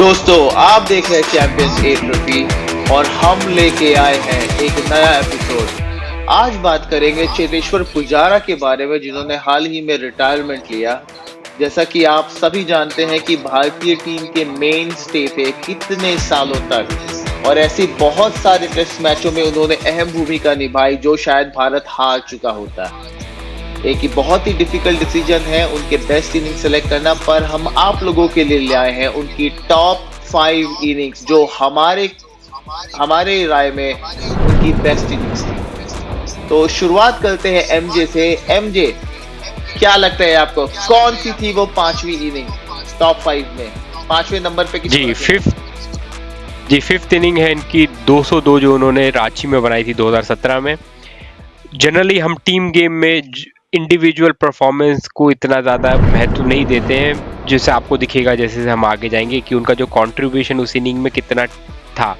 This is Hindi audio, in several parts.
दोस्तों, आप देख रहे हैं चैंपियंस ए ट्रॉफी और हम लेके आए हैं एक नया एपिसोड। आज बात करेंगे चेतेश्वर पुजारा के बारे में, जिन्होंने हाल ही में रिटायरमेंट लिया। जैसा कि आप सभी जानते हैं कि भारतीय टीम के मेन स्टे थे कितने सालों तक, और ऐसी बहुत सारे टेस्ट मैचों में उन्होंने अहम भूमिका निभाई जो शायद भारत हार चुका होता। एक ही बहुत ही डिफिकल्ट डिसीजन है उनके बेस्ट इनिंग सेलेक्ट करना, पर हम आप लोगों के लिए ले आए हैं उनकी टॉप 5 इनिंग्स जो हमारे राय में उनकी बेस्ट इनिंग्स थी। तो शुरुआत करते हैं एमजे से। एमजे, क्या लगता है आपको कौन सी थी वो पांचवी इनिंग टॉप 5 में? पांचवें नंबर पे फिफ्थ इनिंग है इनकी 202 जो उन्होंने रांची में बनाई थी 2017 में। जनरली हम टीम गेम में इंडिविजुअल परफॉर्मेंस को इतना ज़्यादा महत्व नहीं देते हैं, जैसे आपको दिखेगा जैसे हम आगे जाएंगे कि उनका जो कंट्रीब्यूशन उस इनिंग में कितना था।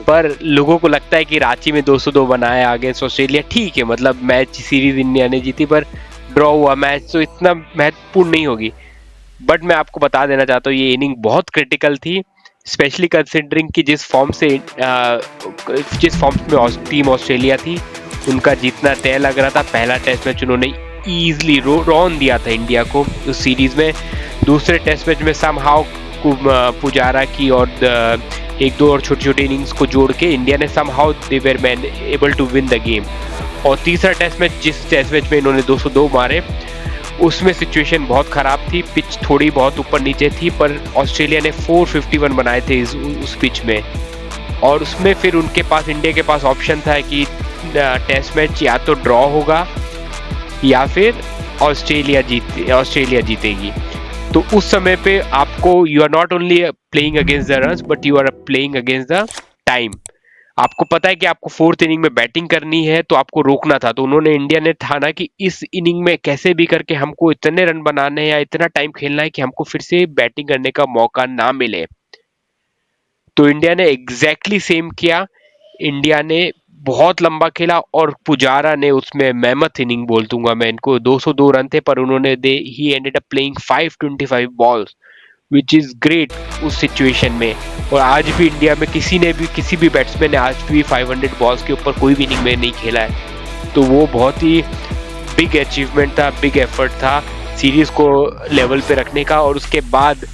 पर लोगों को लगता है कि रांची में 202 बनाया अगेंस्ट ऑस्ट्रेलिया, ठीक है, मतलब मैच सीरीज इंडिया ने जीती, पर ड्रॉ हुआ मैच तो इतना महत्वपूर्ण नहीं होगी। बट मैं आपको बता देना चाहता हूँ ये इनिंग बहुत क्रिटिकल थी, स्पेशली कंसिडरिंग कि जिस फॉर्म में टीम ऑस्ट्रेलिया थी उनका जीतना तय लग रहा था। पहला टेस्ट मैच उन्होंने ईजिली रौन दिया था इंडिया को उस सीरीज में। दूसरे टेस्ट मैच में समहाउ पुजारा की और एक दो और छोटी छोटी इनिंग्स को जोड़ के इंडिया ने somehow they were able to win the game. और तीसरा टेस्ट मैच, जिस टेस्ट मैच में इन्होंने 202 मारे, उसमें सिचुएशन बहुत ख़राब थी, पिच थोड़ी बहुत ऊपर नीचे थी, पर ऑस्ट्रेलिया ने 451 बनाए थे उस पिच में। और उसमें फिर उनके पास, इंडिया के पास ऑप्शन था कि टेस्ट मैच या तो ड्रॉ होगा या फिर ऑस्ट्रेलिया जीतेगी। तो उस समय पे आपको, you are not only playing against the runs but you are playing against the time. आपको पता है कि आपको फोर्थ इनिंग में बैटिंग करनी है तो आपको रोकना था। तो उन्होंने, इंडिया ने ठाना कि इस इनिंग में कैसे भी करके हमको इतने रन बनाने हैं या इतना टाइम खेलना है कि हमको फिर से बैटिंग करने का मौका ना मिले। तो इंडिया ने एग्जैक्टली सेम किया। इंडिया ने बहुत लंबा खेला और पुजारा ने उसमें मेहमत इनिंग बोल दूंगा मैं इनको। 202 रन थे पर उन्होंने ही ended up playing 525 balls which is great उस सिचुएशन में। और आज भी इंडिया में किसी भी बैट्समैन ने आज भी 500 बॉल्स के ऊपर कोई भी इनिंग में नहीं खेला है। तो वो बहुत ही बिग अचीवमेंट था, बिग एफर्ट था सीरीज को लेवल पे रखने का। और उसके बाद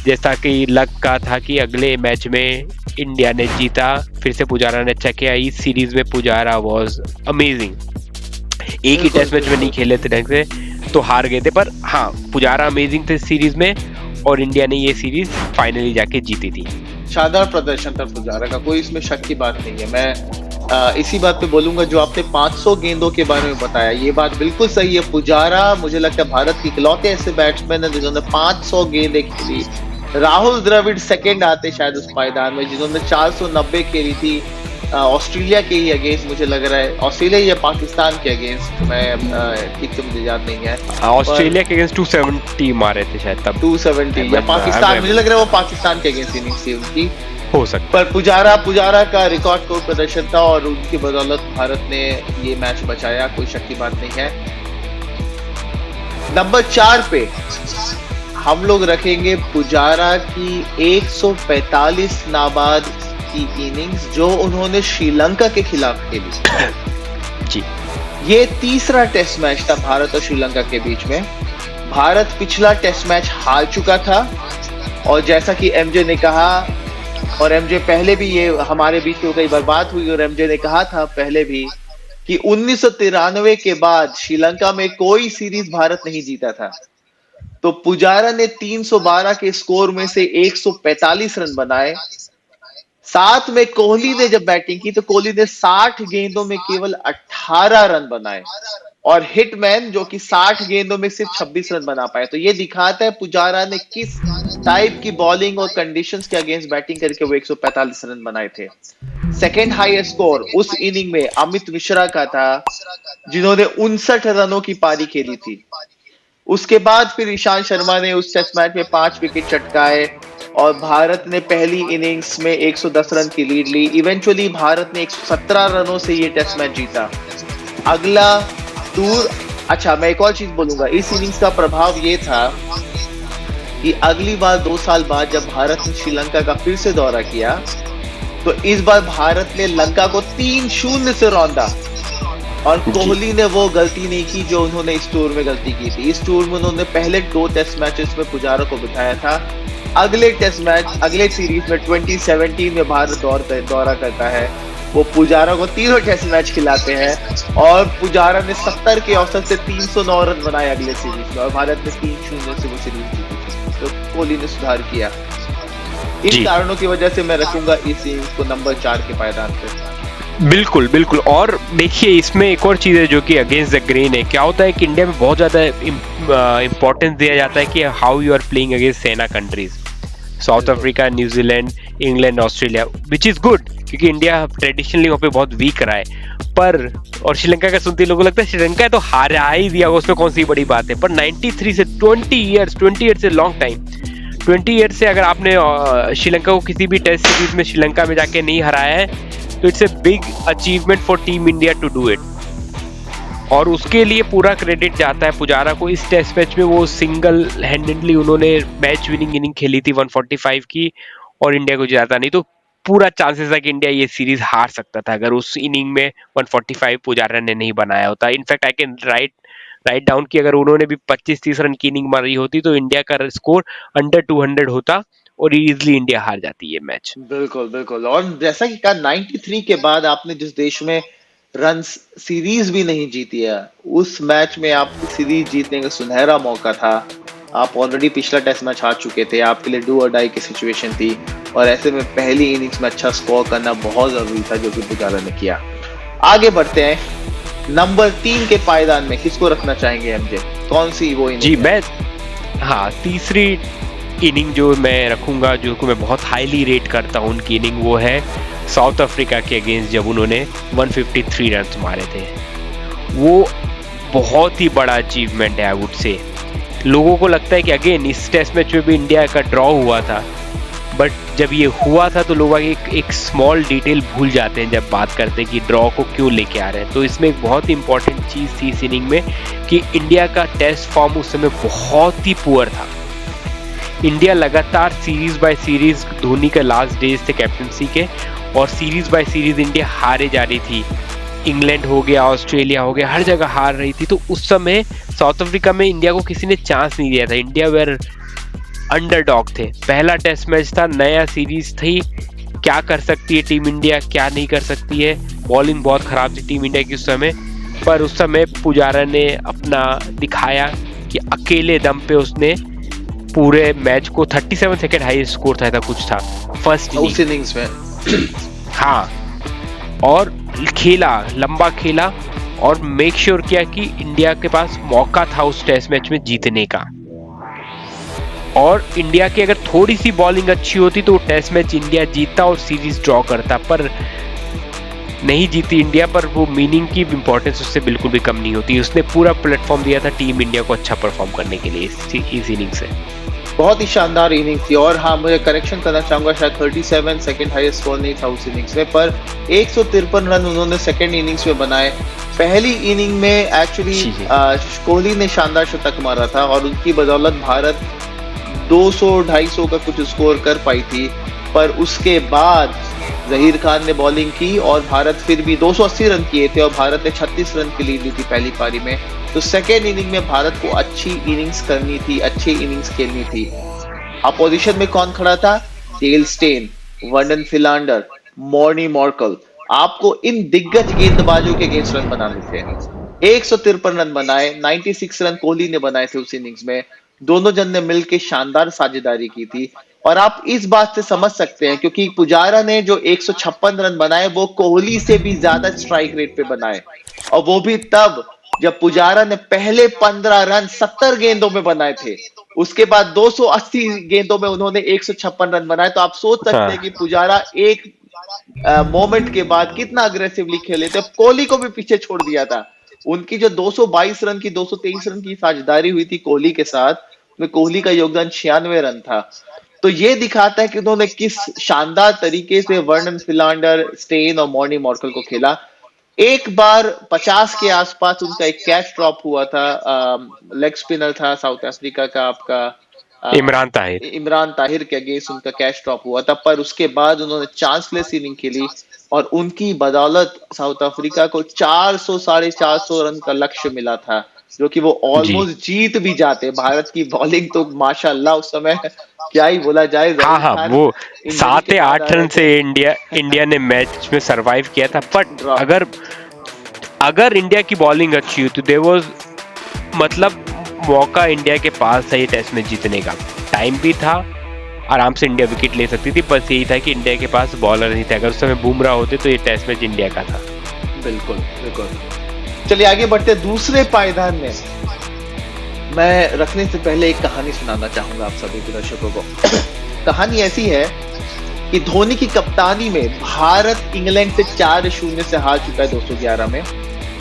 जैसा कि लग का था कि अगले मैच में इंडिया ने जीता, फिर से पुजारा ने अच्छा किया। इस सीरीज में पुजारा वाज अमेजिंग। एक ही टेस्ट मैच में नहीं खेले थे ढंग से तो हार गए थे, पर हाँ, पुजारा अमेजिंग थे सीरीज में और इंडिया ने ये सीरीज फाइनली जाके जीती थी। शानदार प्रदर्शन था पुजारा का, कोई इसमें शक की बात नहीं है। मैं इसी बात पे बोलूंगा, जो आपने 500 गेंदों के बारे में बताया, ये बात बिल्कुल सही है। पुजारा, मुझे लगता है भारत के इकलौते ऐसे बैट्समैन है जिन्होंने 500 गेंदें खेली। राहुल द्रविड़ सेकंड आते शायद उस पायदान में, जिन्होंने 490 खेली थी ऑस्ट्रेलिया के ही अगेंस्ट, मुझे लग रहा है ऑस्ट्रेलिया या पाकिस्तान के अगेंस्ट, मैं ठीक से मुझे याद नहीं है। ऑस्ट्रेलिया के अगेंस्ट 270 मारे थे शायद तब, 270 या पाकिस्तान, मुझे लग रहा है वो पाकिस्तान के अगेंस्ट इनिंग्स थी उनकी, हो सकता। पर पुजारा का रिकॉर्ड तोड़ प्रदर्शन था और उनकी बदौलत भारत ने ये मैच बचाया, कोई शक की बात नहीं है। नंबर 4 पे हम लोग रखेंगे पुजारा की 145 नाबाद की इनिंग्स जो उन्होंने श्रीलंका के खिलाफ खेली जी। ये तीसरा टेस्ट मैच था भारत और श्रीलंका के बीच में। भारत पिछला टेस्ट मैच हार चुका था और जैसा कि एमजे ने कहा, और एमजे पहले भी, ये हमारे बीच में कई बार बात हुई और एमजे ने कहा था पहले भी कि 1993 के बाद श्रीलंका में कोई सीरीज भारत नहीं जीता था। तो पुजारा ने 312 के स्कोर में से 145 रन बनाए। साथ में कोहली ने जब बैटिंग की तो कोहली ने 60 गेंदों में केवल 18 रन बनाए और हिटमैन जो कि 60 गेंदों में सिर्फ 26 रन बना पाए। तो ये दिखाता है पुजारा ने किस टाइप की बॉलिंग और कंडीशंस के अगेंस्ट बैटिंग करके वो 145 रन बनाए थे। सेकेंड हाईएस्ट स्कोर उस इनिंग में अमित मिश्रा का था, जिन्होंने 59 रनों की पारी खेली थी। उसके बाद फिर ईशांत शर्मा ने उस टेस्ट मैच में 5 विकेट चटकाए और भारत ने पहली इनिंग्स में 110 रन की लीड ली। इवेंचुअली भारत ने 117 रनों से ये टेस्ट मैच जीता। अगला टूर, अच्छा मैं एक और चीज बोलूंगा, इस इनिंग्स का प्रभाव ये था कि अगली बार 2 साल बाद जब भारत ने श्रीलंका का फिर से दौरा किया, तो इस बार भारत ने लंका को 3-0 से रौंदा। और जी कोहली ने वो गलती नहीं की जो उन्होंने इस टूर में गलती की थी। इस टूर में उन्होंने पहले 2 टेस्ट मैचेस में पुजारा को बिठाया था। अगले टेस्ट मैच, अगले सीरीज में 2017 में भारत दौरा करता है, वो पुजारा को तीनों टेस्ट मैच खिलाते हैं और पुजारा ने 70 के औसत से 309 रन बनाए अगले सीरीज में, और भारत ने 3-0 से वो सीरीज जीती थी। तो कोहली ने सुधार किया। इन जी कारणों की वजह से मैं रखूंगा इस इनिंग्स को नंबर 4 के पायदान पे। बिल्कुल बिल्कुल। और देखिए इसमें एक और चीज़ है जो कि अगेंस्ट द ग्रेन है। क्या होता है कि इंडिया में बहुत ज़्यादा इम्पोर्टेंस दिया जाता है कि how you are playing against SENA countries, South बिल्कुल Africa, New Zealand, England, Australia, which is good क्योंकि इंडिया ट्रेडिशनली वहाँ पे बहुत वीक रहा है। पर और श्रीलंका का सुनते लोगों को लगता है श्रीलंका तो हारा ही दिया, उसमें कौन सी बड़ी बात है। पर 93 से 20 ईयर्स से लॉन्ग टाइम, 20 ईयर्स से अगर आपने श्रीलंका को किसी भी टेस्ट सीरीज में श्रीलंका में जाके नहीं हराया है तो it's a big achievement for team India to do it. और उसके लिए पूरा क्रेडिट जाता है पुजारा को। इस टेस्ट मैच में वो सिंगल हैंडेडली उन्होंने मैच विनिंग इनिंग खेली थी 145 की और इंडिया को जिताता। नहीं तो पूरा चांसेस है कि इंडिया ये सीरीज हार सकता था अगर उस इनिंग में 145 पुजारा ने नहीं बनाया होता। In fact I can write down कि अगर उन्होंने भी 25-30 रन की इनिंग मारी होती तो इंडिया का स्कोर अंडर 200 होता और इजीली इंडिया हार जाती ये मैच। बिल्कुल बिल्कुल। और जैसा कि कहा, 93 के बाद आपने जिस देश में रन सीरीज भी नहीं जीती है, उस मैच में आपको सीरीज जीतने का सुनहरा मौका था। आप ऑलरेडी पिछला टेस्ट मैच हार चुके थे, आपके लिए डू और डाई की सिचुएशन थी, और ऐसे में पहली इनिंग्स में अच्छा स्कोर करना बहुत जरूरी था, जो कि पुजारा ने किया। आगे बढ़ते हैं, नंबर 3 के पायदान में किसको रखना चाहेंगे एमजे? कौन सी वो जी इनिंग है? मैं हाँ तीसरी इनिंग जो मैं रखूंगा, जो को मैं बहुत हाईली रेट करता हूँ उनकी इनिंग, वो है साउथ अफ्रीका के अगेंस्ट जब उन्होंने 153 रन मारे थे। वो बहुत ही बड़ा अचीवमेंट है आई वुड से। लोगों को लगता है कि अगेन इस टेस्ट मैच में भी इंडिया का ड्रॉ हुआ था, बट जब ये हुआ था तो लोग एक स्मॉल डिटेल भूल जाते हैं जब बात करते हैं कि ड्रॉ को क्यों लेके आ रहे हैं। तो इसमें एक बहुत ही इंपॉर्टेंट चीज़ थी इस इनिंग में कि इंडिया का टेस्ट फॉर्म उस समय बहुत ही पुअर था। इंडिया लगातार सीरीज बाय सीरीज, धोनी के लास्ट डेज थे कैप्टनसी के, और सीरीज बाय सीरीज इंडिया हारे जा रही थी। इंग्लैंड हो गया, ऑस्ट्रेलिया हो गया, हर जगह हार रही थी। तो उस समय साउथ अफ्रीका में इंडिया को किसी ने चांस नहीं दिया था। इंडिया वेर अंडरडॉग थे, पहला टेस्ट मैच था, नया सीरीज थी, क्या कर सकती है टीम इंडिया, क्या नहीं कर सकती है। बॉलिंग बहुत खराब थी टीम इंडिया की उस समय, पर उस समय पुजारा ने अपना दिखाया कि अकेले दम पे उसने पूरे मैच को 37 सेकेंड हाईएस्ट स्कोर था, ऐसा कुछ था फर्स्ट उस इनिंग। इनिंग्स में हाँ, और खेला, लंबा खेला और मेक श्योर किया कि इंडिया के पास मौका था उस टेस्ट मैच में जीतने का। और इंडिया की अगर थोड़ी सी बॉलिंग अच्छी होती तो टेस्ट मैच इंडिया जीतता और सीरीज ड्रॉ करता, पर नहीं जीती इंडिया। पर वो मीनिंग की इंपॉर्टेंस उससे बिल्कुल भी कम नहीं होती। उसने पूरा प्लेटफॉर्म दिया था टीम इंडिया को अच्छा परफॉर्म करने के लिए इस इनिंग से। बहुत ही शानदार इनिंग थी। और हाँ, मुझे करेक्शन करना चाहूंगा, शायद 37 सेकंड हाईएस्ट स्कोर नहीं था उस इनिंग्स में, पर 153 रन उन्होंने सेकंड इनिंग्स में बनाए। पहली इनिंग में एक्चुअली कोहली ने शानदार शतक मारा था और उनकी बदौलत भारत 200-250 का कुछ स्कोर कर पाई थी। पर उसके बाद जहीर खान ने बॉलिंग की और भारत फिर भी 280 रन किए थे, और भारत ने 36 रन की लीड ली थी पहली पारी में। तो सेकेंड इनिंग में भारत को अच्छी इनिंग्स करनी थी, अच्छी इनिंग्स खेलनी थी। अपोजिशन में कौन खड़ा था? Dale Steyn, Vernon Philander, Morne Morkel. आपको इन दिग्गज गेंदबाजों के अगेंस्ट रन बनाने थे। 153 रन बनाए, 96 रन कोहली ने बनाए थे उस इनिंग्स में। दोनों जन ने मिलकर शानदार साझेदारी की थी। और आप इस बात से समझ सकते हैं, क्योंकि पुजारा ने जो 156 रन बनाए वो कोहली से भी ज्यादा स्ट्राइक रेट पे बनाए, और वो भी तब जब पुजारा ने पहले 15 रन 70 गेंदों में बनाए थे। उसके बाद 280 गेंदों में उन्होंने 156 रन बनाए। तो आप सोच सकते हैं हाँ कि पुजारा एक मोमेंट के बाद कितना अग्रेसिवली खेले थे, कोहली को भी पीछे छोड़ दिया था। उनकी जो 222 रन की 223 रन की साझेदारी हुई थी कोहली के साथ, में कोहली का योगदान 96 रन था। तो ये दिखाता है कि उन्होंने किस शानदार तरीके से वर्नन फिलांडर, स्टेन और मॉर्नी मॉर्कल को खेला। एक बार 50 के आसपास उनका एक कैच ड्रॉप हुआ था, लेग स्पिनर था साउथ अफ्रीका का, आपका इमरान ताहिर के अगेंस्ट उनका कैच ड्रॉप हुआ था, पर उसके बाद उन्होंने चांसलेस इनिंग खेली और उनकी बदौलत साउथ अफ्रीका को 400 साढ़े 400 रन का लक्ष्य मिला था, जो कि वो जी। ऑलमोस्ट जीत भी जाते। भारत की बॉलिंग तो माशाल्लाह उस समय क्या ही बोला जाए, हाँ जहीर हाँ, खान वो इंजरी सात के या बाद आ आठ रहे रन से थे। इंडिया ने मैच में सरवाइव किया था। बट ड्रॉ अगर अगर इंडिया की बॉलिंग अच्छी हुई तो देयर वाज, मतलब मौका इंडिया के पास था ये टेस्ट मैच जीतने का। टाइम भी था, आराम से इंडिया विकेट ले सकती थी, बस यही था कि इंडिया के पास बॉलर नहीं थे। अगर उस समय बुमराह होते तो ये टेस्ट मैच इंडिया का था। बिल्कुल बिल्कुल। चलिए आगे बढ़ते दूसरे पायदान में। मैं रखने से पहले एक कहानी सुनाना चाहूंगा आप सभी के दर्शकों को। कहानी ऐसी है कि धोनी की कप्तानी में भारत इंग्लैंड से 4-0 से हार चुका है 211 में,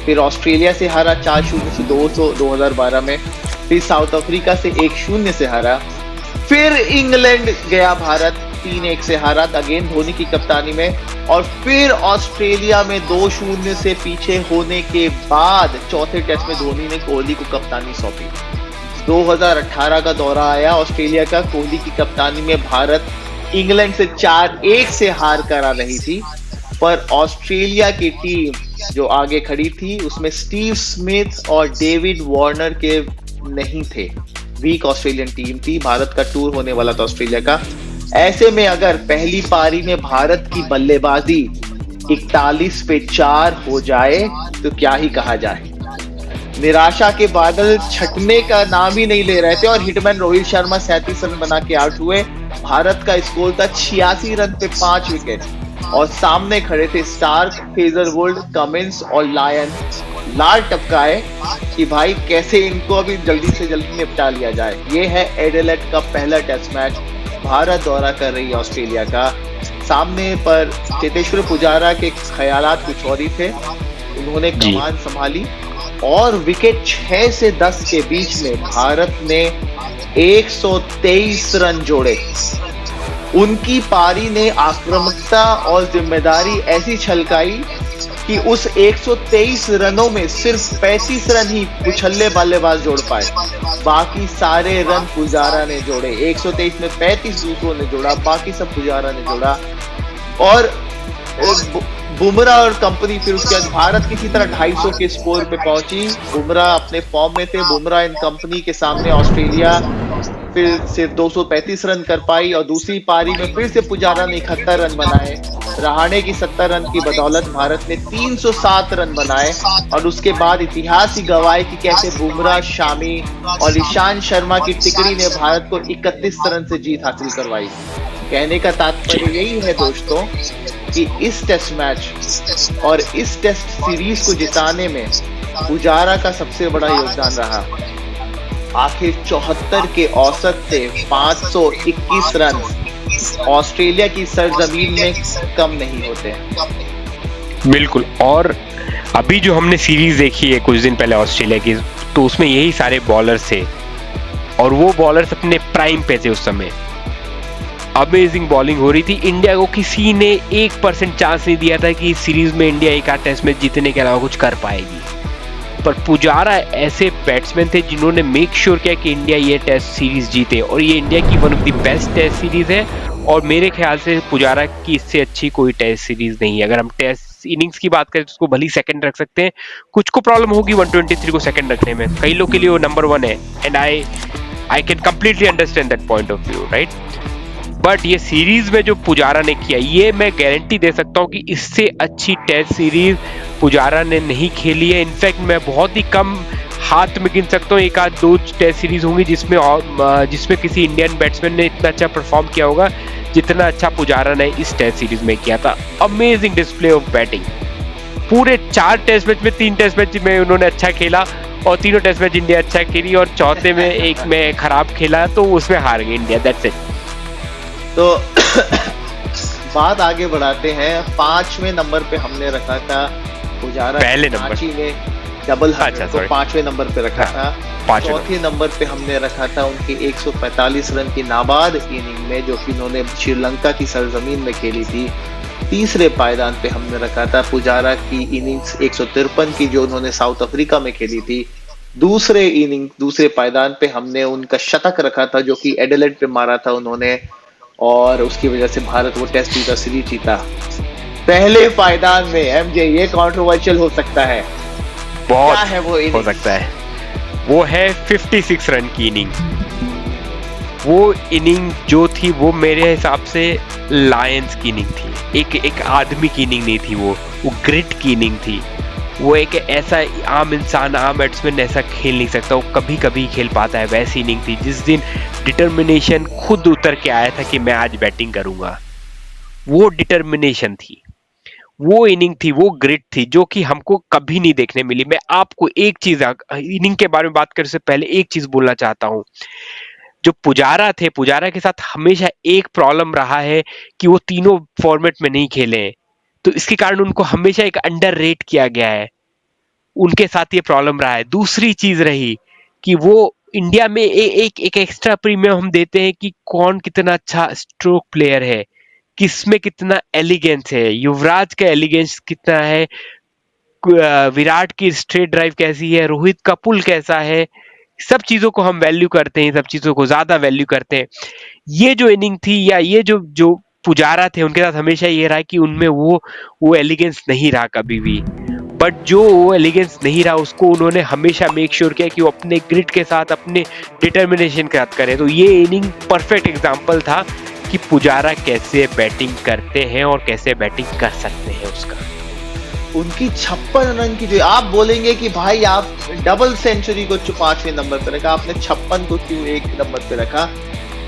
फिर ऑस्ट्रेलिया से हारा 4-0 से 2012 में, फिर साउथ अफ्रीका से 1-0 से हारा, फिर इंग्लैंड गया भारत 3-1 से हारा अगेन धोनी की कप्तानी में, और फिर ऑस्ट्रेलिया में 2-0 से पीछे होने के बाद चौथे टेस्ट में धोनी ने कोहली को कप्तानी सौंपी। 2018 का दौरा आया ऑस्ट्रेलिया का, कोहली की कप्तानी में भारत इंग्लैंड से 4-1 से हार कर आ रही थी, पर ऑस्ट्रेलिया की टीम जो आगे खड़ी थी उसमें स्टीव स्मिथ और डेविड वार्नर के नहीं थे। वीक ऑस्ट्रेलियन टीम थी, भारत का टूर होने वाला था ऑस्ट्रेलिया का। ऐसे में अगर पहली पारी में भारत की बल्लेबाजी 41 पे 4 हो जाए तो क्या ही कहा जाए। निराशा के बादल छटने का नाम ही नहीं ले रहे थे और हिटमैन रोहित शर्मा 37 रन बना के आउट हुए। भारत का स्कोर था 86 रन पे 5 विकेट और सामने खड़े थे स्टार्क, हेजलवुड, कमिंस और लायन। लाल टपकाए कि भाई कैसे इनको अभी जल्दी से जल्दी निपटा लिया जाए। ये है एडिलेड का पहला टेस्ट मैच, भारत दौरा कर रही है ऑस्ट्रेलिया का। सामने पर चेतेश्वर पुजारा के ख्यालात कुछ और ही थे, उन्होंने कमान संभाली और विकेट 6 से 10 के बीच में भारत ने 123 रन जोड़े। उनकी पारी ने आक्रामकता और जिम्मेदारी ऐसी छलकाई कि उस 123 रनों में सिर्फ 35 रन ही उछल्ले बल्लेबाज जोड़ पाए, बाकी सारे रन पुजारा ने जोड़े। 123 में 35 दूसरों ने जोड़ा, बाकी सब पुजारा ने जोड़ा। और बुमराह और कंपनी फिर उसके बाद भारत किसी तरह 250 के स्कोर पे पहुंची। बुमराह अपने फॉर्म में थे, बुमराह इन कंपनी के सामने ऑस्ट्रेलिया फिर सिर्फ 235 रन कर पाई और दूसरी पारी में फिर से पुजारा ने 71 रन बनाए। रहाणे की 70 रन की बदौलत भारत ने 307 रन बनाए और उसके बाद इतिहास ही गवाए कि कैसे बुमराह, शामी और ईशांत शर्मा की टिकड़ी ने भारत को 31 रन से जीत हासिल करवाई। कहने का तात्पर्य यही है दोस्तों कि इस टेस्ट मैच और इस टेस्ट सीरीज को जिताने में पुजारा का सबसे बड़ा योगदान रहा। आखिर 74 के औसत से 521 रन ऑस्ट्रेलिया की सरजमीन में कम नहीं होते। बिल्कुल। और अभी जो हमने सीरीज देखी है कुछ दिन पहले ऑस्ट्रेलिया की, तो उसमें यही सारे बॉलर्स थे और वो बॉलर्स अपने प्राइम पे थे उस समय। अमेजिंग बॉलिंग हो रही थी। इंडिया को किसी ने 1% चांस नहीं दिया था कि इस सीरीज में इंडिया एक आध टेस्ट मैच जीतने के अलावा कुछ कर पाएगी। पर पुजारा ऐसे बैट्समैन थे जिन्होंने मेक श्योर किया कि इंडिया ये टेस्ट सीरीज जीते, और ये इंडिया की one of the best test series है और मेरे ख्याल से पुजारा की इससे अच्छी कोई टेस्ट सीरीज नहीं है। अगर हम टेस्ट इनिंग्स की बात करें तो उसको भली सेकंड रख सकते हैं, कुछ को प्रॉब्लम होगी 123 को सेकंड रखने में, कई लोग के लिए वो नंबर 1 है and I can completely understand that point of view, right. But ये सीरीज में जो पुजारा ने किया, ये मैं गारंटी दे सकता हूँ कि इससे अच्छी टेस्ट सीरीज पुजारा ने नहीं खेली है। इनफैक्ट मैं बहुत ही कम हाथ में गिन सकता हूँ, एक आध दो टेस्ट सीरीज होंगी जिसमें किसी इंडियन बैट्समैन ने इतना अच्छा परफॉर्म किया होगा जितना अच्छा पुजारा ने इस टेस्ट सीरीज में किया था। Amazing display of batting. पूरे 4 टेस्ट मैच में 3 टेस्ट मैच में उन्होंने अच्छा खेला और तीनों टेस्ट मैच इंडिया अच्छा खेली और चौथे में एक में खराब खेला तो उसमें हार गई इंडिया। That's it. तो बात आगे बढ़ाते हैं। 5वें नंबर पे हमने रखा था पुजारा, पहले नंबर में डबल 100 को 5वें नंबर पे रखा था। चौथे नंबर पे हमने रखा था उनके 145 रन की नाबाद इनिंग में जो कि उन्होंने श्रीलंका की सरजमीन में खेली थी। तीसरे पायदान पे हमने रखा था पुजारा की इनिंग्स 153 की जो उन्होंने साउथ अफ्रीका में खेली थी। दूसरे पायदान पे हमने उनका शतक रखा था जो कि एडिलेड पे मारा था उन्होंने, और उसकी वजह से भारत वो टेस्ट जीता, सीरीज जीता पहले पायदान में। एमजे, ये कंट्रोवर्शियल हो सकता है। क्या बहुत है वो हो इनिंग्स? सकता है। वो है 56 रन की इनिंग। वो इनिंग जो थी वो मेरे हिसाब से लायंस की इनिंग थी। एक आदमी की इनिंग नहीं थी वो ग्रिट की इनिंग थी। वो एक ऐसा आम इंसान, आम बैट्समैन ऐसा खेल नहीं सकता, वो कभी कभी खेल पाता है, वैसी इनिंग थी जिस दिन डिटर्मिनेशन खुद उतर के आया था कि मैं आज बैटिंग करूंगा। वो डिटर्मिनेशन थी, वो इनिंग थी, वो ग्रिट थी जो कि हमको कभी नहीं देखने मिली। मैं आपको एक चीज इनिंग के बारे में बात करने से पहले एक चीज बोलना चाहता हूं। जो पुजारा थे, पुजारा के साथ हमेशा एक प्रॉब्लम रहा है कि वो तीनों फॉर्मेट में नहीं खेले हैं, तो इसके कारण उनको हमेशा एक अंडर रेट किया गया है। उनके साथ ये प्रॉब्लम रहा है। दूसरी चीज रही कि वो इंडिया में एक एक्स्ट्रा प्रीमियम हम देते हैं कि कौन कितना अच्छा स्ट्रोक प्लेयर है, किसमें कितना एलिगेंस है, युवराज का एलिगेंस कितना है, विराट की स्ट्रेट ड्राइव कैसी है, रोहित का पुल कैसा है। सब चीजों को हम वैल्यू करते हैं, सब चीजों को ज्यादा वैल्यू करते हैं। ये जो इनिंग थी या ये जो जो पुजारा थे उनके साथ हमेशा ये रहा कि उनमें वो एलिगेंस नहीं रहा कभी भी। बट जो वो एलिगेंस नहीं रहा उसको उन्होंने हमेशा मेक श्योर किया कि वो अपने ग्रिड के साथ, अपने डिटर्मिनेशन के साथ करें। तो ये इनिंग परफेक्ट एग्जांपल था कि पुजारा कैसे बैटिंग करते हैं और कैसे बैटिंग कर सकते हैं उसका। उनकी 56 रन की, जो आप बोलेंगे कि भाई आप डबल सेंचुरी को 5वें नंबर पे रखा, आपने 56 को क्यों एक नंबर पे रखा?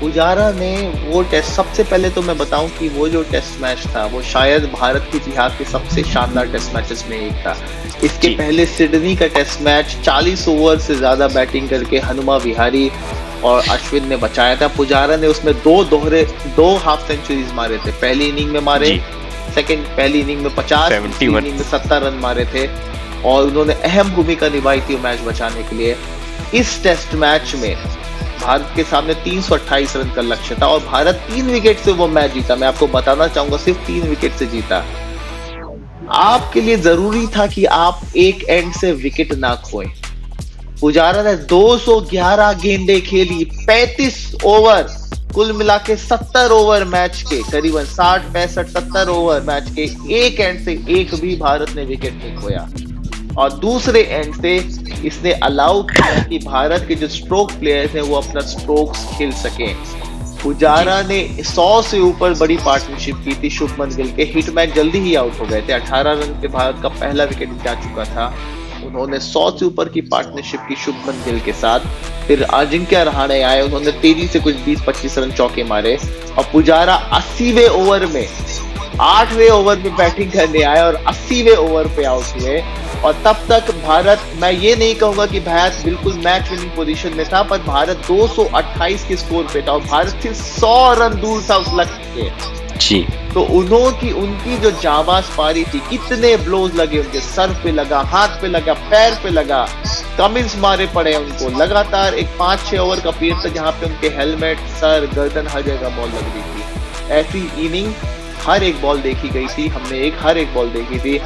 पुजारा ने वो टेस्ट, सबसे पहले तो मैं बताऊं कि वो जो टेस्ट मैच था वो शायद भारत के इतिहास के सबसे शानदार टेस्ट मैचेस में एक था। इसके पहले सिडनी का टेस्ट मैच 40 ओवर से ज्यादा बैटिंग करके हनुमा विहारी और अश्विन ने बचाया था। पुजारा ने उसमें दो हाफ सेंचुरीज मारे थे, पहली इनिंग में मारे, पहली इनिंग में 50, दूसरी इनिंग में 70 रन मारे थे, और उन्होंने अहम भूमिका निभाई थी मैच बचाने के लिए। इस टेस्ट मैच में भारत के सामने 328 रन का लक्ष्य था और भारत 3 विकेट से वो मैच जीता। मैं आपको बताना चाहूंगा, सिर्फ 3 विकेट से जीता। आपके लिए जरूरी था कि आप एक एंड से विकेट ना खोएं। पुजारा ने 211 गेंदें खेली, 35 ओवर, कुल मिला के 70 ओवर मैच के, करीबन 60, 65, 70 ओवर मैच के एक एंड से एक भी भारत ने विकेट नहीं खोया। और दूसरे एंड से इसने अलाउ किया कि भारत के जो स्ट्रोक प्लेयर्स हैं वो अपना स्ट्रोक्स खेल सकें। पुजारा ने 100 से ऊपर बड़ी पार्टनरशिप की थी शुभमन गिल के। हिटमैन जल्दी ही आउट हो गए थे, 18 रन पे भारत का पहला विकेट जा चुका था। उन्होंने 100 से ऊपर की पार्टनरशिप की शुभमन गिल के साथ। फिर अजिंक्य रहाणे आए, उन्होंने तेजी से कुछ 20-25 रन चौके मारे, और पुजारा 80वें ओवर में, 8वें ओवर में बैटिंग करने आए और 80वें ओवर पे आउट हुए। और तब तक भारत, मैं ये नहीं कहूंगा कि भारत बिल्कुल मैच विनिंग पोजीशन में था, पर भारत 228 के स्कोर पे था और भारत सिर्फ 100 रन दूर था उस लक्ष्य के। जी। तो उनकी जो जाबाज पारी थी, कितने ब्लोज लगे, उनके सर पे लगा, हाथ पे लगा, पैर पे लगा, कमिंस मारे पड़े उनको। लगातार एक 5-6 ओवर का पीरियड था जहां पे उनके हेलमेट, सर, गर्दन, हर जगह बॉल लग रही थी। ऐसी इनिंग हर एक बॉल देखी गई थी, हमने हर एक बॉल देखी थी,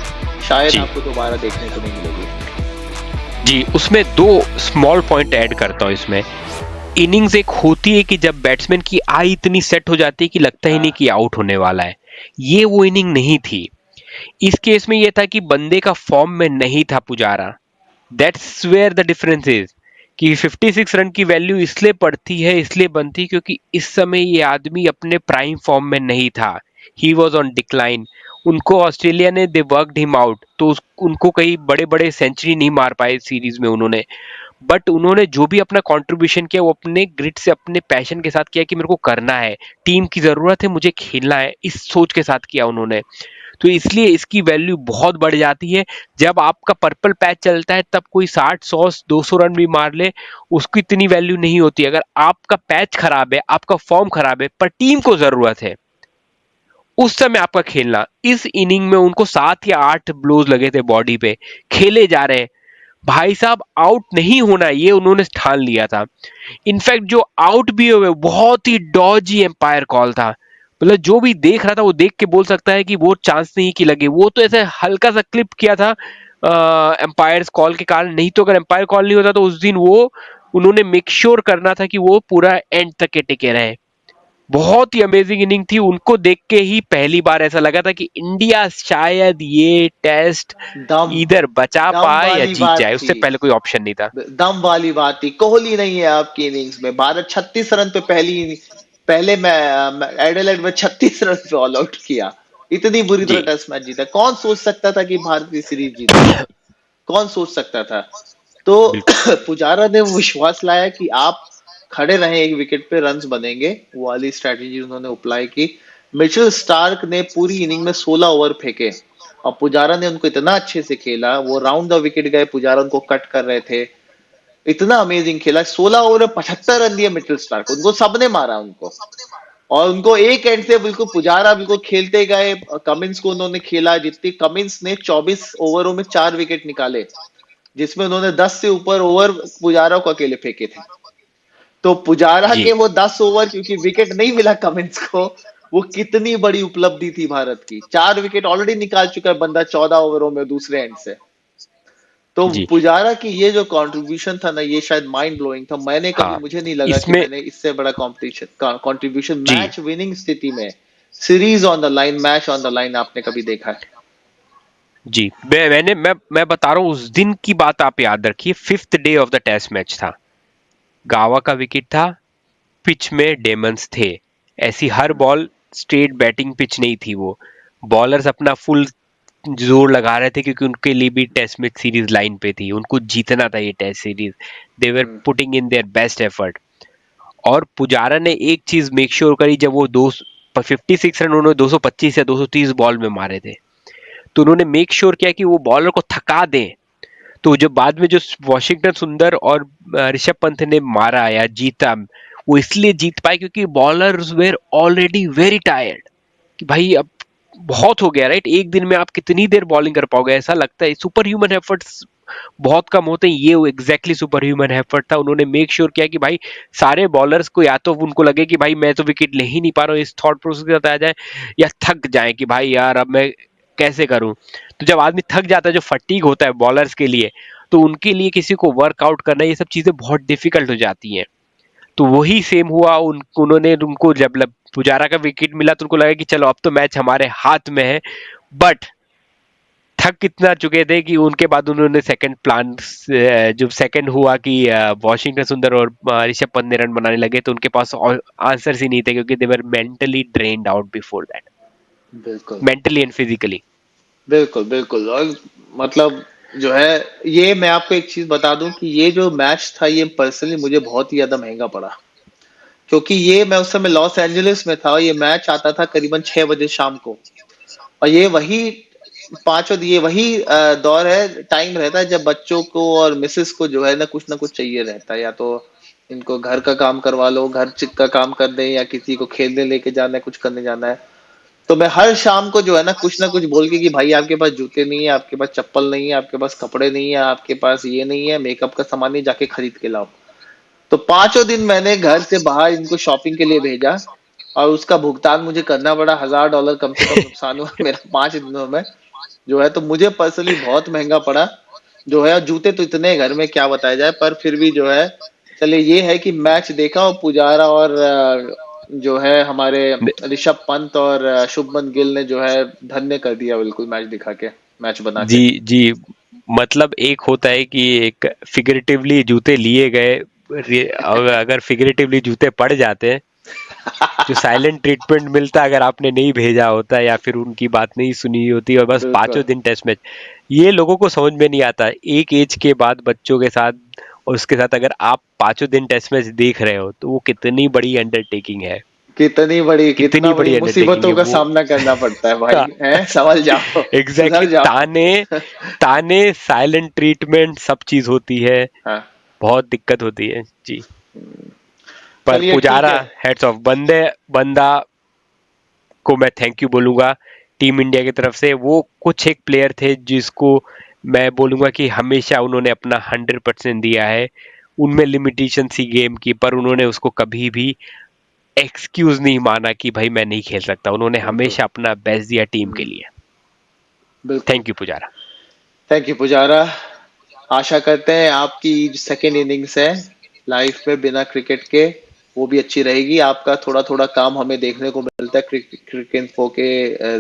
शायद आपको दोबारा देखने को नहीं मिलेगी। जी, उसमें 2 स्मॉल पॉइंट ऐड करता हूं इसमें। इनिंग्स एक होती है कि जब बैट्समैन की आई इतनी सेट हो जाती है कि लगता ही नहीं कि आउट होने वाला है। ये वो इनिंग नहीं थी। इस केस में ये था कि बंदे का फॉर्म में नहीं था Pujara. That's where the difference is कि 56 रन की वैल्यू इसलिए पड़ती है, इसलिए बनती, क्योंकि इस समय ये आदमी अपने प्राइम फॉर्म में नहीं था। He was on decline. उनको ऑस्ट्रेलिया ने दे वर्कड हिम आउट, तो उनको कई बड़े बड़े सेंचुरी नहीं मार पाए सीरीज में उन्होंने। बट उन्होंने जो भी अपना कंट्रीब्यूशन किया वो अपने ग्रिड से, अपने पैशन के साथ किया कि मेरे को करना है, टीम की जरूरत है, मुझे खेलना है, इस सोच के साथ किया उन्होंने। तो इसलिए इसकी वैल्यू बहुत बढ़ जाती है। जब आपका पर्पल पैच चलता है तब कोई 60, 100, 200 रन भी मार ले, उसकी इतनी वैल्यू नहीं होती। अगर आपका पैच खराब है, आपका फॉर्म खराब है, पर टीम को जरूरत है, उस समय आपका खेलना। इस इनिंग में उनको 7 या 8 ब्लोज लगे थे बॉडी पे, खेले जा रहे हैं, भाई साहब आउट नहीं होना, ये उन्होंने ठान लिया था। इनफैक्ट जो आउट भी हुए बहुत ही डॉजी एम्पायर कॉल था। मतलब जो भी देख रहा था वो देख के बोल सकता है कि वो चांस नहीं कि लगे, वो तो ऐसे हल्का सा क्लिप किया था, एम्पायर्स कॉल के कारण, नहीं तो अगर एम्पायर कॉल नहीं होता तो उस दिन वो उन्होंने मेक श्योर करना था कि वो पूरा एंड तक के टिके रहे। बहुत ही अमेजिंग इनिंग थी, उनको देख के ही पहली बार ऐसा लगा था कि इंडिया शायद ये टेस्ट दम इधर बचा दम पाए या वाली जीत बात जाए, थी। उससे पहले कोई ऑप्शन नहीं था। दम वाली बात थी। कोहली नहीं है आपकी इनिंग्स में। भारत 36 रन पे पहले एडिलेड में 36 रन पे ऑल आउट किया। इतनी बुरी तरह जी टेस्ट मैच जीता। कौन सोच सकता था कि भारत की सीरीज जीतेगी? कौन सोच सकता था? तो बिल्कुल। पुजारा ने वो विश्वास लाया कि आप खड़े रहे एक विकेट पे, रन्स बनेंगे। वो वाली स्ट्रेटेजी उन्होंने अप्लाई की। मिचेल स्टार्क ने पूरी इनिंग में 16 ओवर फेंके और पुजारा ने उनको इतना अच्छे से खेला। वो राउंड द विकेट गए, पुजारा उनको कट कर रहे थे। इतना अमेजिंग खेला। 16 ओवर में 75 रन दिए मिचेल स्टार्क, उनको सबने मारा उनको। और उनको एक एंड से बिल्कुल पुजारा बिल्कुल खेलते गए। कमिंस को उन्होंने खेला। जितनी कमिंस ने 24 ओवरों में 4 विकेट निकाले, जिसमें उन्होंने 10 से ऊपर ओवर पुजारा को अकेले फेंके थे। तो पुजारा जी के वो 10 ओवर, क्योंकि विकेट नहीं मिला कमिंस को, वो कितनी बड़ी उपलब्धि थी भारत की। 4 विकेट ऑलरेडी निकाल चुका है बंदा 14 ओवरों में दूसरे एंड से। तो जी पुजारा की ये जो कंट्रीब्यूशन था ना, ये शायद माइंड ब्लोइंग था। हाँ। मुझे नहीं लगा कि इसमें मैंने इससे बड़ा कंपटीशन कंट्रीब्यूशन जी मैच विनिंग स्थिति में, series on the line, match on the line, आपने कभी देखा है? जी मैं बता रहा हूँ, उस दिन की बात आप याद रखिए, 5th day of the test match था, गावा का विकेट था, पिच में डेमंस थे। ऐसी हर बॉल स्ट्रेट बैटिंग पिच नहीं थी वो, बॉलर्स अपना फुल जोर लगा रहे थे क्योंकि उनके लिए भी टेस्ट मैच सीरीज लाइन पे थी, उनको जीतना था ये test series. They were hmm, putting in their best effort. और पुजारा ने एक चीज मेक श्योर करी, जब वो 56 रन उन्होंने 225 या 230 बॉल में मारे थे, तो उन्होंने मेक श्योर किया कि वो बॉलर को थका दें। तो जो बाद में जो वॉशिंगटन सुंदर और ऋषभ पंत ने मारा या जीता, वो इसलिए जीत पाए क्योंकि bowlers were already very tired, कि भाई अब बहुत हो गया, राइट? एक दिन में आप कितनी देर बॉलिंग कर पाओगे, ऐसा लगता है सुपर ह्यूमन एफर्ट्स बहुत कम होते हैं, ये एग्जैक्टली सुपर ह्यूमन एफर्ट था। उन्होंने मेक श्योर किया कि भाई सारे बॉलर्स को या तो उनको लगे कि भाई मैं तो विकेट ले ही नहीं पा रहा हूँ, इस थॉट प्रोसेस के साथ आ जाए, या थक जाए कि भाई यार अब मैं कैसे करूं। तो जब आदमी थक जाता है, जो फटीग होता है बॉलर्स के लिए, तो उनके लिए किसी को वर्कआउट करना, ये सब चीजें बहुत डिफिकल्ट हो जाती हैं। तो वही सेम हुआ, उन्होंने उनको जब पुजारा का विकेट मिला तो उनको लगा कि चलो अब तो मैच हमारे हाथ में है। बट थक कितना चुके थे कि उनके बाद उन्होंने सेकंड प्लान, जो सेकंड हुआ कि वॉशिंगटन सुंदर और ऋषभ पंत ने रन बनाने लगे, तो उनके पास आंसर्स ही नहीं थे क्योंकि they were mentally drained out before that, बिल्कुल मेंटली एंड फिजिकली। बिल्कुल बिल्कुल। और मतलब जो है, ये मैं आपको एक चीज बता दूं कि ये जो मैच था, ये पर्सनली मुझे बहुत ही ज्यादा महंगा पड़ा। क्योंकि ये मैं उस समय लॉस एंजलिस में था। ये मैच आता था करीबन 6 बजे शाम को। और ये वही दौर है, टाइम रहता है जब बच्चों को और मिसेस को जो है ना कुछ चाहिए रहता है। या तो इनको घर का काम करवा लो, घर चिक का काम कर दें, या किसी को खेलने लेके जाना है, कुछ करने जाना है। तो मैं हर शाम को जो है ना कुछ बोल के कि भाई आपके पास जूते नहीं है, आपके पास चप्पल नहीं है, आपके पास कपड़े नहीं है, आपके पास ये नहीं है, मेकअप का सामान नहीं, जाके खरीद के लाओ। तो 5 दिन मैंने घर से बाहर इनको शॉपिंग के लिए भेजा। और उसका भुगतान मुझे करना पड़ा। $1000 कम से कम नुकसान हुआ मेरा 5 दिनों में जो है। तो मुझे पर्सनली बहुत महंगा पड़ा जो है। जूते तो इतने घर में क्या बताया जाए, पर फिर भी जो है, चलिए ये है कि मैच देखा। और पुजारा और जो है हमारे ऋषभ पंत और शुभमन गिल ने जो है धन्य कर दिया बिल्कुल, मैच दिखा के, मैच बना के। जी जी। मतलब एक होता है कि एक फिगरेटिवली जूते लिए गए, अगर फिगरेटिवली जूते पड़ जाते हैं, जो साइलेंट ट्रीटमेंट मिलता अगर आपने नहीं भेजा होता या फिर उनकी बात नहीं सुनी होती, और बस पांचों बिल्कुल। दिन टेस्ट मैच, ये लोगों को समझ में नहीं आता। एक एज के बाद बच्चों के साथ और उसके साथ अगर आप पांचों दिन टेस्ट मैच देख रहे हो, तो वो कितनी बड़ी अंडरटेकिंग है, कितना कितनी बड़ी बड़ी अंडरटेकिंग मुसीबतों है का वो। सामना करना पड़ता है भाई, है, संभल जाओ, सुधर एग्जैक्टली जाओ। ताने, ताने, साइलेंट ट्रीटमेंट, सब चीज होती है, हाँ। बहुत दिक्कत होती है जी। पर चलिए ठीक पुजारा, है। हेड्स ऑफ, बंदा को मैं थैंक यू बोलूंगा टीम इंडिया की तरफ से। वो कुछ एक प्लेयर थे जिसको मैं बोलूंगा कि हमेशा उन्होंने अपना 100% दिया है। उनमें लिमिटेशन सी गेम की, पर उन्होंने उसको कभी भी एक्सक्यूज नहीं माना कि भाई मैं नहीं खेल सकता, उन्होंने बिल्कुल हमेशा अपना बेस्ट दिया टीम के हम्म, लिए। बिल्कुल। Thank you Pujara. Thank you Pujara. आशा करते हैं आपकी सेकेंड इनिंग्स है लाइफ में बिना क्रिकेट के वो भी अच्छी रहेगी। आपका थोड़ा थोड़ा काम हमें देखने को मिलता है क्रिकेट इन्फो के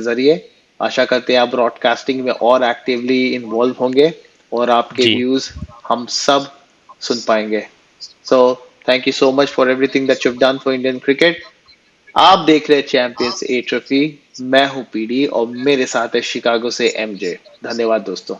जरिए। आशा करते हैं आप ब्रॉडकास्टिंग में और एक्टिवली इन्वॉल्व होंगे और आपके जी व्यूज हम सब सुन पाएंगे। So thank you so much for everything that you have done for Indian cricket. आप देख रहे हैं चैंपियंस ए ट्रॉफी। मैं हूं पीडी और मेरे साथ है शिकागो से एमजे। धन्यवाद दोस्तों।